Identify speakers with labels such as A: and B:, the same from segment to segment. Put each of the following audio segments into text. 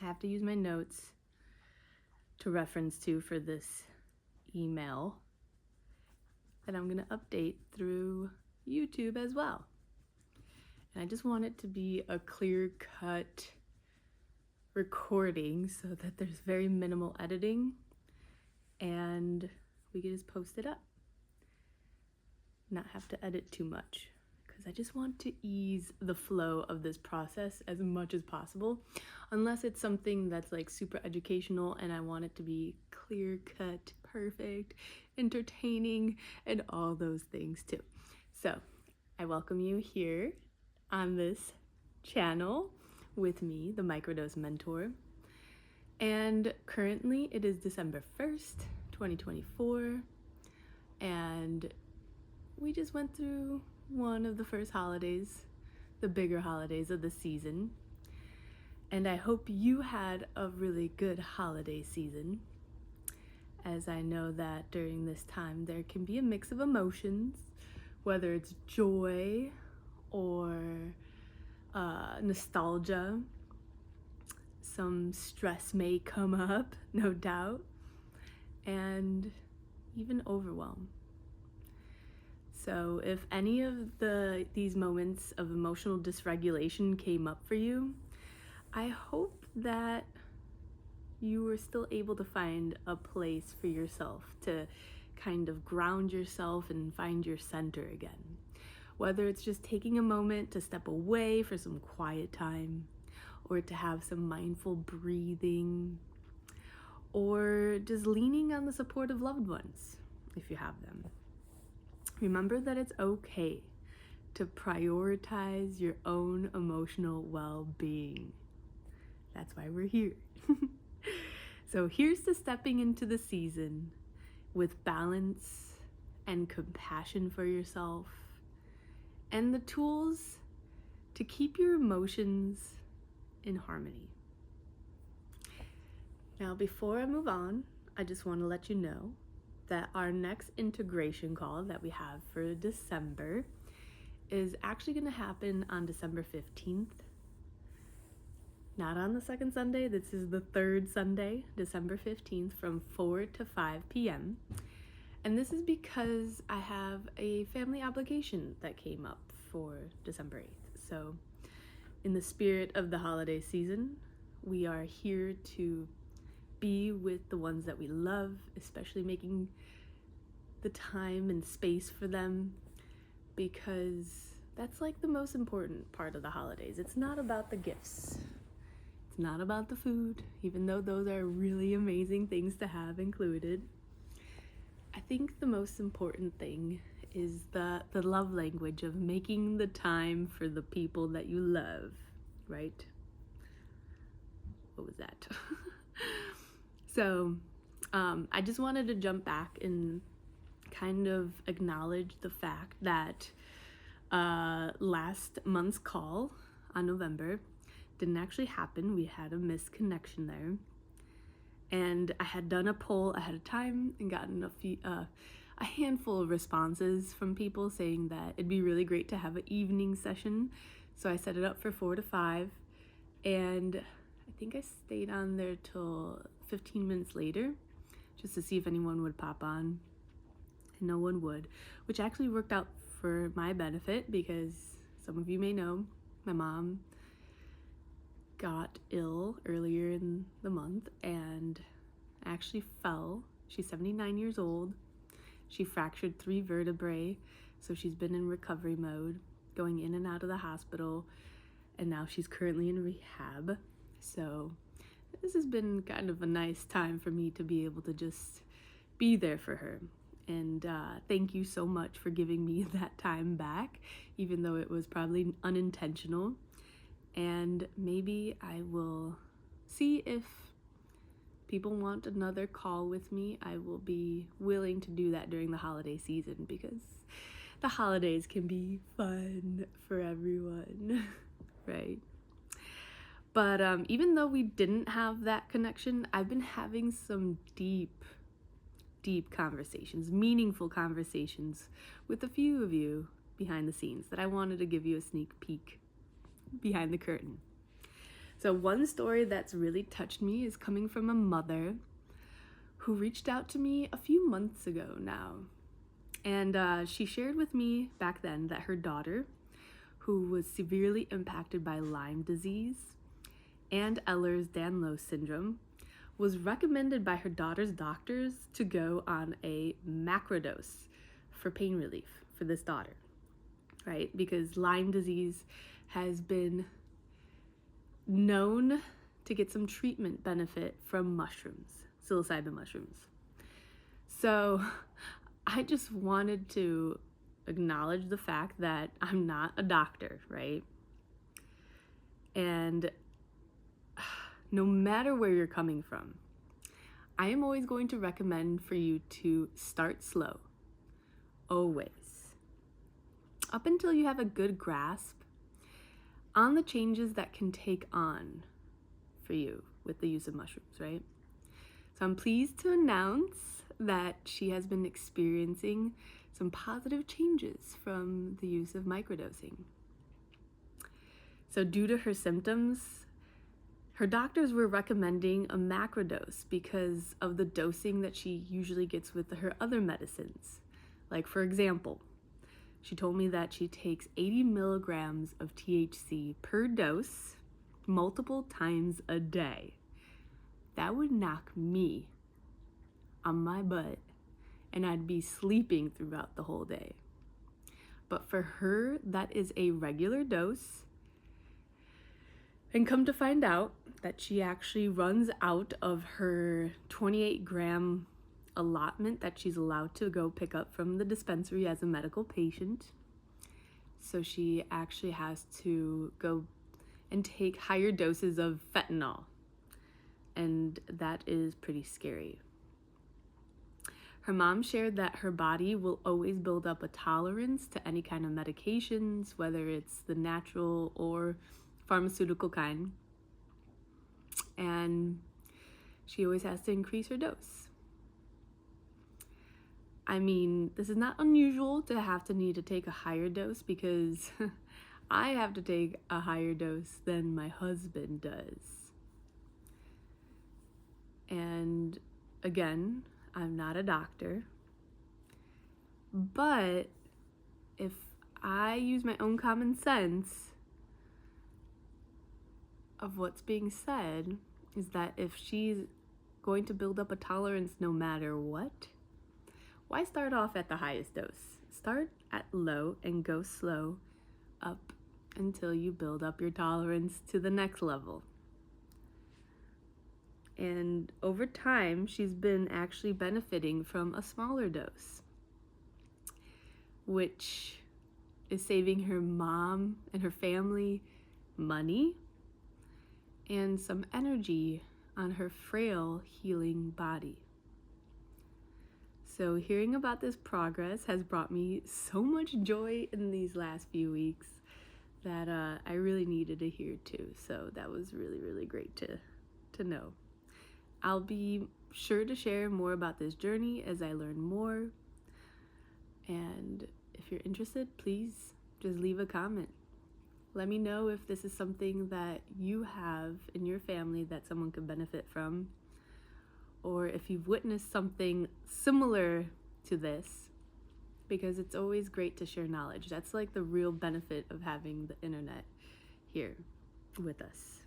A: I have to use my notes to reference to for this email that I'm going to update through YouTube as well. And I just want it to be a clear-cut recording so that there's very minimal editing and we can just post it up. Not have to edit too much, because I just want to ease the flow of this process as much as possible, unless it's something that's like super educational and I want it to be clear cut, perfect, entertaining, and all those things too. So I welcome you here on this channel with me, the Microdose Mentor. And currently it is December 1st, 2024, and we just went through one of the first holidays, the bigger holidays of the season. And I hope you had a really good holiday season, as I know that during this time there can be a mix of emotions, whether it's joy or nostalgia. Some stress may come up, no doubt, and even overwhelm. So if any of these moments of emotional dysregulation came up for you, I hope that you were still able to find a place for yourself to kind of ground yourself and find your center again. Whether it's just taking a moment to step away for some quiet time, or to have some mindful breathing, or just leaning on the support of loved ones if you have them. Remember that it's okay to prioritize your own emotional well-being. That's why we're here. So here's to stepping into the season with balance and compassion for yourself, and the tools to keep your emotions in harmony. Now, before I move on, I just want to let you know that our next integration call that we have for December is actually going to happen on December 15th. Not on the second Sunday, this is the third Sunday, December 15th from 4 to 5 p.m. And this is because I have a family obligation that came up for December 8th. So in the spirit of the holiday season, we are here to be with the ones that we love, especially making the time and space for them, because that's like the most important part of the holidays. It's not about the gifts. It's not about the food, even though those are really amazing things to have included. I think the most important thing is the love language of making the time for the people that you love, right? What was that? So I just wanted to jump back and kind of acknowledge the fact that last month's call on November didn't actually happen. We had a misconnection there. And I had done a poll ahead of time and gotten a handful of responses from people saying that it'd be really great to have an evening session. So I set it up for 4 to 5. And I think I stayed on there till 15 minutes later, just to see if anyone would pop on. And no one would, which actually worked out for my benefit, because some of you may know my mom got ill earlier in the month and actually fell. She's 79 years old. She fractured 3 vertebrae, so she's been in recovery mode, going in and out of the hospital, and now she's currently in rehab. So this has been kind of a nice time for me to be able to just be there for her. And thank you so much for giving me that time back, even though it was probably unintentional. And maybe I will see if people want another call with me. I will be willing to do that during the holiday season, because the holidays can be fun for everyone, right? But even though we didn't have that connection, I've been having some deep conversations, meaningful conversations with a few of you behind the scenes that I wanted to give you a sneak peek behind the curtain. So So one story that's really touched me is coming from a mother who reached out to me a few months ago now. And she shared with me back then that her daughter, who was severely impacted by Lyme disease and Ehlers Danlos syndrome, was recommended by her daughter's doctors to go on a macrodose for pain relief for this daughter, right? Because Lyme disease has been known to get some treatment benefit from mushrooms, psilocybin mushrooms. So I just wanted to acknowledge the fact that I'm not a doctor, right? And no matter where you're coming from, I am always going to recommend for you to start slow, always, up until you have a good grasp on the changes that can take on for you with the use of mushrooms, right? So I'm pleased to announce that she has been experiencing some positive changes from the use of microdosing. So due to her symptoms, her doctors were recommending a macrodose because of the dosing that she usually gets with her other medicines. Like, for example, she told me that she takes 80 milligrams of THC per dose multiple times a day. That would knock me on my butt, and I'd be sleeping throughout the whole day. But for her, that is a regular dose. And come to find out that she actually runs out of her 28-gram allotment that she's allowed to go pick up from the dispensary as a medical patient. So she actually has to go and take higher doses of fentanyl. And that is pretty scary. Her mom shared that her body will always build up a tolerance to any kind of medications, whether it's the natural or pharmaceutical kind. And she always has to increase her dose. I mean, this is not unusual to need to take a higher dose because I have to take a higher dose than my husband does. And again, I'm not a doctor, but if I use my own common sense of what's being said is that if she's going to build up a tolerance no matter what, why start off at the highest dose? Start at low and go slow up until you build up your tolerance to the next level. And over time, she's been actually benefiting from a smaller dose, which is saving her mom and her family money and some energy on her frail, healing body. So hearing about this progress has brought me so much joy in these last few weeks that I really needed to hear too. So that was really, really great to know. I'll be sure to share more about this journey as I learn more. And if you're interested, please just leave a comment. Let me know if this is something that you have in your family that someone could benefit from, or if you've witnessed something similar to this, because it's always great to share knowledge. That's like the real benefit of having the internet here with us.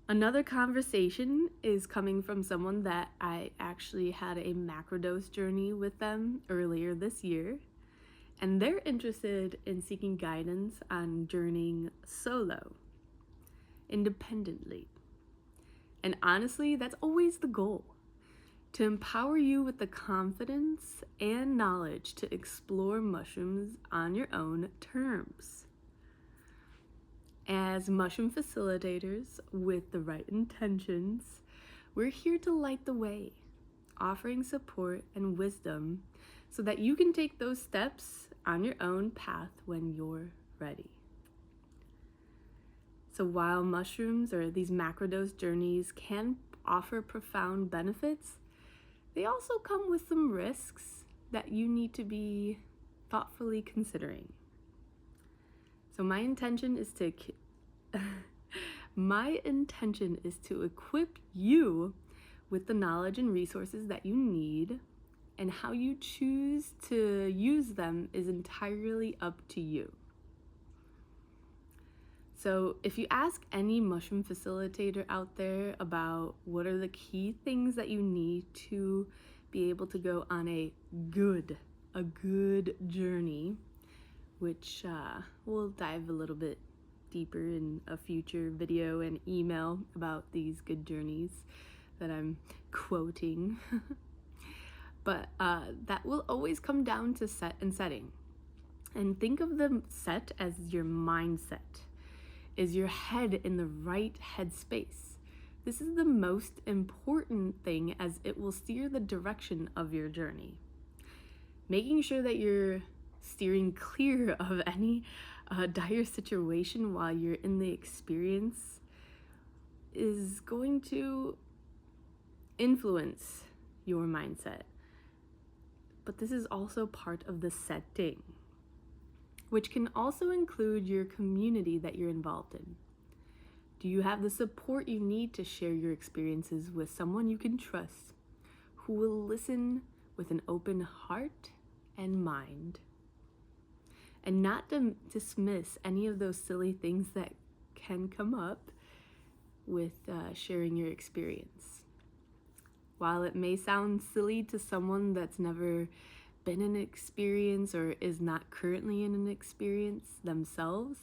A: Another conversation is coming from someone that I actually had a macrodose journey with them earlier this year, and they're interested in seeking guidance on journeying solo, independently. And honestly, that's always the goal, to empower you with the confidence and knowledge to explore mushrooms on your own terms. As mushroom facilitators with the right intentions, we're here to light the way, offering support and wisdom so that you can take those steps on your own path when you're ready. So while mushrooms or these macrodose journeys can offer profound benefits, they also come with some risks that you need to be thoughtfully considering. So my intention is to My intention is to equip you with the knowledge and resources that you need, and how you choose to use them is entirely up to you. So if you ask any mushroom facilitator out there about what are the key things that you need to be able to go on a good journey, which we'll dive a little bit deeper in a future video and email about these good journeys that I'm quoting. But that will always come down to set and setting. And think of the set as your mindset. Is your head in the right headspace? This is the most important thing, as it will steer the direction of your journey. Making sure that you're steering clear of any dire situation while you're in the experience is going to influence your mindset. But this is also part of the setting, which can also include your community that you're involved in. Do you have the support you need to share your experiences with someone you can trust, who will listen with an open heart and mind, and not dismiss any of those silly things that can come up with sharing your experience? While it may sound silly to someone that's never been in an experience or is not currently in an experience themselves,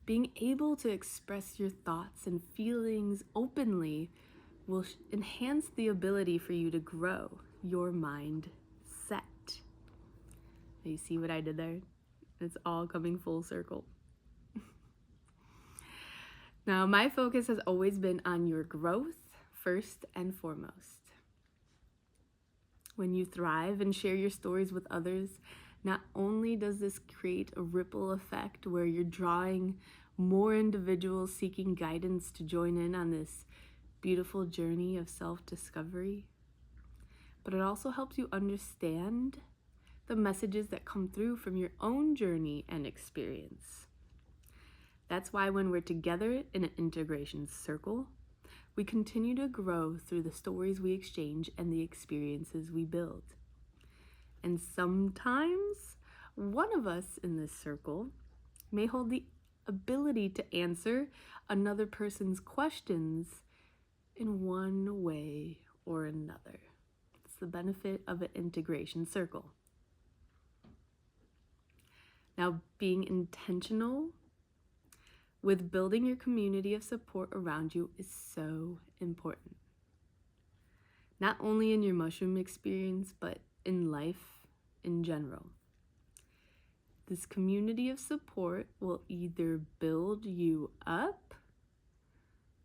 A: being able to express your thoughts and feelings openly will enhance the ability for you to grow your mindset. You see what I did there? It's all coming full circle. Now, my focus has always been on your growth first and foremost. When you thrive and share your stories with others, not only does this create a ripple effect where you're drawing more individuals seeking guidance to join in on this beautiful journey of self-discovery, but it also helps you understand the messages that come through from your own journey and experience. That's why when we're together in an integration circle, we continue to grow through the stories we exchange and the experiences we build. And sometimes one of us in this circle may hold the ability to answer another person's questions in one way or another. It's the benefit of an integration circle. Now, being intentional with building your community of support around you is so important. Not only in your mushroom experience, but in life in general. This community of support will either build you up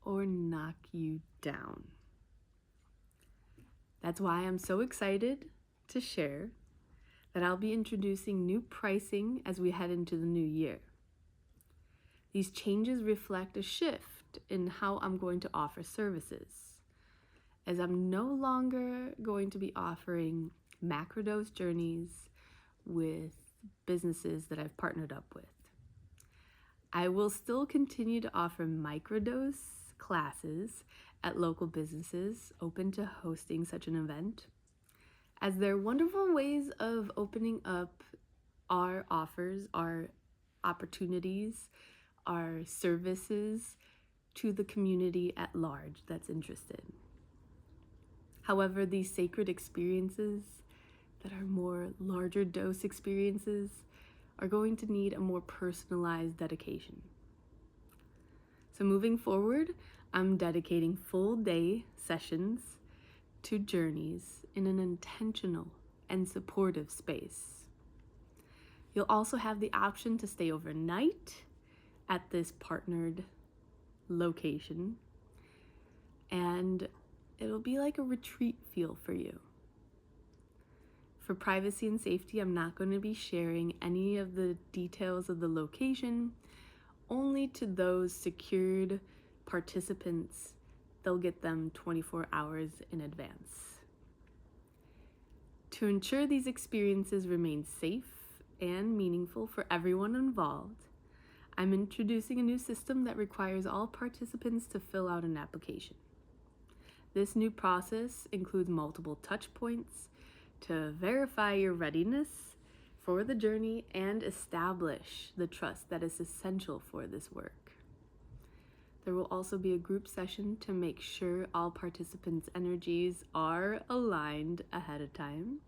A: or knock you down. That's why I'm so excited to share that I'll be introducing new pricing as we head into the new year. These changes reflect a shift in how I'm going to offer services, as I'm no longer going to be offering macrodose journeys with businesses that I've partnered up with. I will still continue to offer microdose classes at local businesses open to hosting such an event, as they're wonderful ways of opening up our offers, our opportunities, our services to the community at large that's interested. However, these sacred experiences that are more larger dose experiences are going to need a more personalized dedication. So moving forward, I'm dedicating full day sessions to journeys in an intentional and supportive space. You'll also have the option to stay overnight at this partnered location, and it'll be like a retreat feel for you. For privacy and safety, I'm not going to be sharing any of the details of the location, only to those secured participants. They'll get them 24 hours in advance. To ensure these experiences remain safe and meaningful for everyone involved, I'm introducing a new system that requires all participants to fill out an application. This new process includes multiple touch points to verify your readiness for the journey and establish the trust that is essential for this work. There will also be a group session to make sure all participants' energies are aligned ahead of time.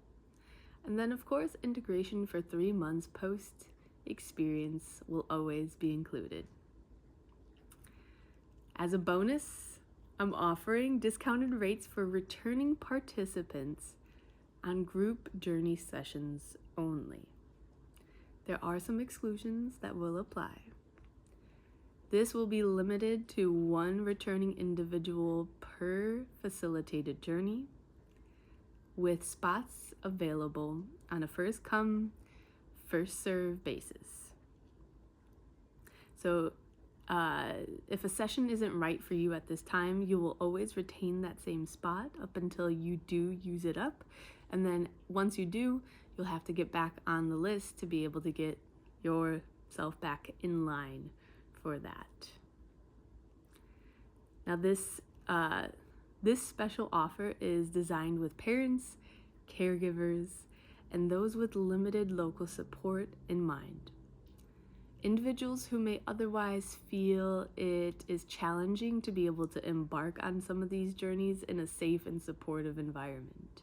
A: And then, of course, integration for 3 months post-experience will always be included. As a bonus, I'm offering discounted rates for returning participants on group journey sessions only. There are some exclusions that will apply. This will be limited to 1 returning individual per facilitated journey, with spots available on a first come, first serve basis. So if a session isn't right for you at this time, you will always retain that same spot up until you do use it up. And then once you do, you'll have to get back on the list to be able to get yourself back in line for that. Now this special offer is designed with parents, caregivers, and those with limited local support in mind. Individuals who may otherwise feel it is challenging to be able to embark on some of these journeys in a safe and supportive environment.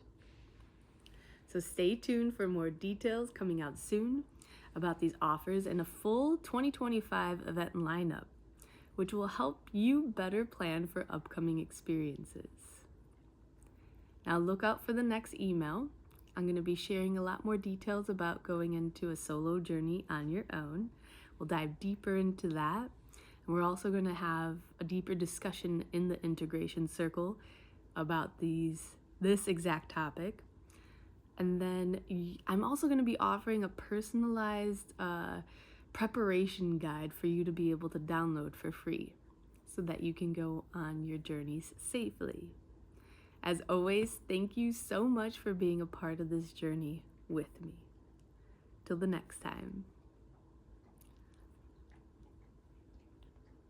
A: So stay tuned for more details coming out soon about these offers and a full 2025 event lineup, which will help you better plan for upcoming experiences. Now look out for the next email. I'm going to be sharing a lot more details about going into a solo journey on your own. We'll dive deeper into that. And we're also going to have a deeper discussion in the integration circle about this exact topic. And then I'm also going to be offering a personalized preparation guide for you to be able to download for free so that you can go on your journeys safely. As always, thank you so much for being a part of this journey with me. Till the next time.